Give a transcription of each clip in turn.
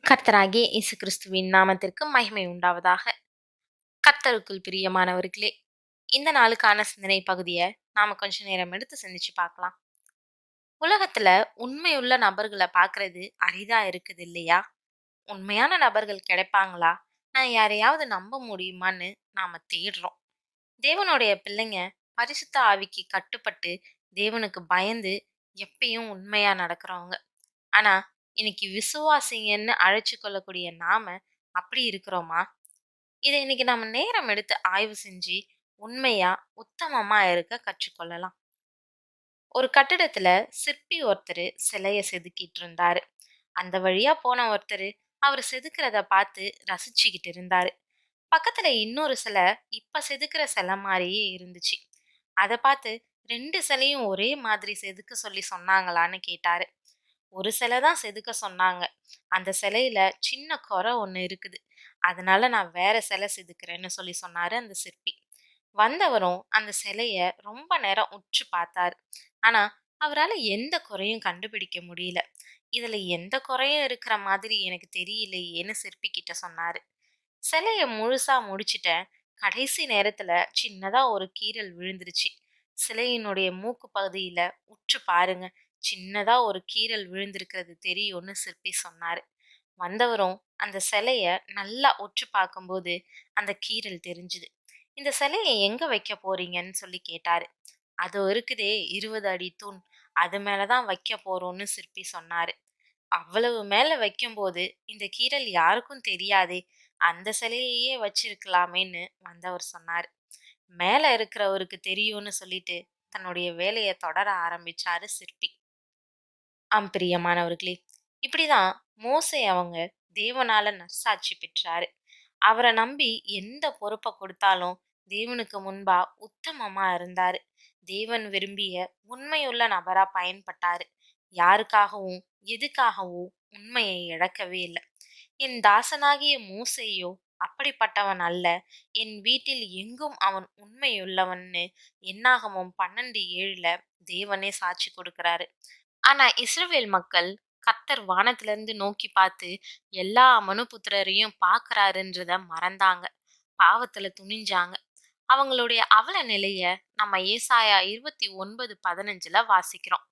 கர்த்தராகிய இயேசு கிறிஸ்துவின் நாமத்திற்கு மகிமை உண்டாவதாக. கர்த்தருக்குள் பிரியமானவர்களே, இந்த நாளுக்கான சிந்தனை பகுதியை நாம கொஞ்ச நேரம் எடுத்து சிந்திச்சு பார்க்கலாம். உலகத்துல உண்மையுள்ள நபர்களை பார்க்கிறது அரிதா இருக்குது இல்லையா? உண்மையான நபர்கள் கிடைப்பாங்களா? நான் யாரையாவது நம்ப முடியுமான்னு நாம தேடுறோம். தேவனுடைய பிள்ளைங்க பரிசுத்த ஆவிக்கு கட்டுப்பட்டு தேவனுக்கு பயந்து எப்பயும் உண்மையா நடக்கிறவங்க. ஆனா இன்னைக்கு விசுவாசிங்கன்னு அழைச்சு கொள்ளக்கூடிய நாம அப்படி இருக்கிறோமா? இதை இன்னைக்கு நம்ம நேரம் எடுத்து ஆய்வு செஞ்சு உண்மையா உத்தமமா இருக்க கற்றுக்கொள்ளலாம். ஒரு கட்டிடத்துல சிற்பி ஒருத்தர் சிலைய செதுக்கிட்டு இருந்தாரு. அந்த வழியா போன ஒருத்தர் அவர் செதுக்கிறத பார்த்து ரசிச்சுக்கிட்டு இருந்தாரு. பக்கத்துல இன்னொரு சிலை இப்ப செதுக்கிற சிலை மாதிரியே இருந்துச்சு. அதை பார்த்து ரெண்டு சிலையும் ஒரே மாதிரி செதுக்க சொல்லி சொன்னாங்களான்னு கேட்டாரு. ஒரு சிலை தான் செதுக்க சொன்னாங்க. அந்த சிலையில சின்ன குறை ஒண்ணு இருக்குது. அதனால நான் வேற சிலை செதுக்குறேன்னு சொல்லி சொன்னாரு அந்த சிற்பி. வந்தவரும் அந்த சிலைய ரொம்ப நேரம் உற்று பார்த்தாரு. ஆனா அவரால எந்த குறையும் கண்டுபிடிக்க முடியல. இதுல எந்த குறையும் இருக்கிற மாதிரி எனக்கு தெரியலையேன்னு சிற்பி கிட்ட சொன்னாரு. சிலைய முழுசா முடிச்சிட்டேன். கடைசி நேரத்துல சின்னதா ஒரு கீறல் விழுந்துருச்சு. சிலையினுடைய மூக்கு பகுதியில உற்று பாருங்க. சின்னதா ஒரு கீறல் விழுந்திருக்கிறது தெரியும்னு சிற்பி சொன்னாரு. வந்தவரும் அந்த சிலைய நல்லா உற்று பார்க்கும்போது அந்த கீறல் தெரிஞ்சுது. இந்த சிலைய எங்க வைக்க போறீங்கன்னு சொல்லி கேட்டாரு. அது இருக்குதே 20 அடி தூண். அது மேலதான் வைக்க போறோம்னு சிற்பி சொன்னாரு. அவ்வளவு மேல வைக்கும்போது இந்த கீறல் யாருக்கும் தெரியாதே, அந்த சிலையையே வச்சிருக்கலாமேன்னு வந்தவர் சொன்னாரு. மேல இருக்கிறவருக்கு தெரியும்னு சொல்லிட்டு தன்னுடைய வேலையை தொடர ஆரம்பிச்சாரு சிற்பி. பிரியமானவர்களே, இப்படிதான் மோசே அவங்க தேவனால நற்சாட்சி பெற்றாரு. அவரை நம்பி எந்த பொறுப்பை கொடுத்தாலும் தேவனுக்கு முன்பா உத்தமமா இருந்தாரு. தேவன் விரும்பிய உண்மையுள்ள நபரா பயன்பட்டாரு. யாருக்காகவும் எதுக்காகவும் உண்மையை இழக்கவே இல்லை. என் தாசனாகிய மோசேயோ அப்படிப்பட்டவன் அல்ல. என் வீட்டில் எங்கும் அவன் உண்மையுள்ளவன்னு என்னாகமம் 12:7 தேவனே சாட்சி கொடுக்கிறாரு. ஆனா இஸ்ரவேல் மக்கள் கர்த்தர் வானத்திலிருந்து நோக்கி பார்த்து எல்லா மனுபுத்திரரையும் பார்க்கறாருன்றத மறந்தாங்க. பாவத்துல துணிஞ்சாங்க. அவங்களுடைய அவல நிலைய நம்ம ஏசாயா 29:15 வாசிக்கிறோம்.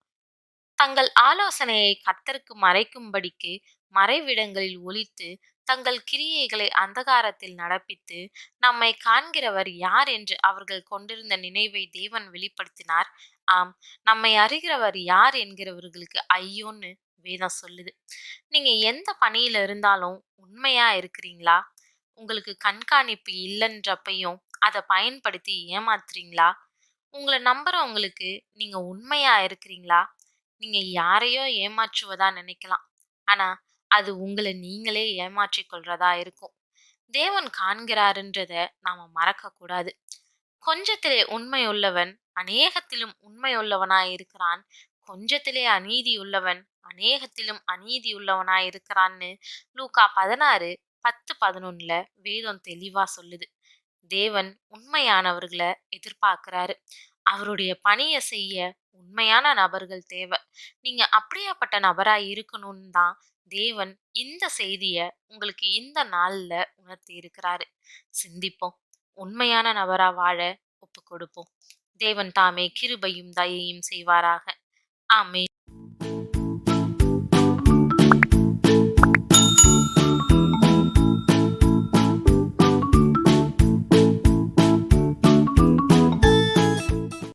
தங்கள் ஆலோசனையை கர்த்தருக்கு மறைக்கும்படிக்கு மறைவிடங்களில் ஒளித்து தங்கள் கிரியைகளை அந்தகாரத்தில் நடப்பித்து நம்மை காண்கிறவர் யார் என்று அவர்கள் கொண்டிருந்த நினைவை தேவன் வெளிப்படுத்தினார். ஆம், நம்மை அறிகிறவர் யார் என்கிறவர்களுக்கு ஐயோன்னு வேதம் சொல்லுது. நீங்க எந்த பணியில இருந்தாலும் உண்மையா இருக்கிறீங்களா? உங்களுக்கு கண்காணிப்பு இல்லைன்றப்பையும் அதை பயன்படுத்தி ஏமாத்துறீங்களா? உங்களை நம்புறவங்களுக்கு நீங்க உண்மையா இருக்கிறீங்களா? நீங்க யாரையோ ஏமாற்றுவதா நினைக்கலாம். ஆனா அது உங்களை நீங்களே ஏமாற்றிக் கொள்றதா இருக்கும். தேவன் காண்கிறாருன்றத நாம மறக்க கூடாது. கொஞ்சத்திலே உண்மை உள்ளவன் அநேகத்திலும் உண்மை உள்ளவனாய் இருக்கிறான். கொஞ்சத்திலே அநீதி உள்ளவன் அநேகத்திலும் அநீதி உள்ளவனாய் இருக்கிறான்னு லூக்கா 16:10-11 வேதம் தெளிவா சொல்லுது. தேவன் உண்மையானவர்களை எதிர்பார்க்கிறாரு. அவருடைய பணியை செய்ய உண்மையான நபர்கள் தேவை. நீங்க அப்படியாப்பட்ட நபரா இருக்கணும்னு தான் தேவன் இந்த செய்திய உங்களுக்கு இந்த நாள்ல உணர்த்தி இருக்கிறாரு. சிந்திப்போம். உண்மையான நபரா வாழ ஒப்பு கொடுப்போம். தேவன் தாமே கிருபையும் தயையும் செய்வாராக. ஆமென்.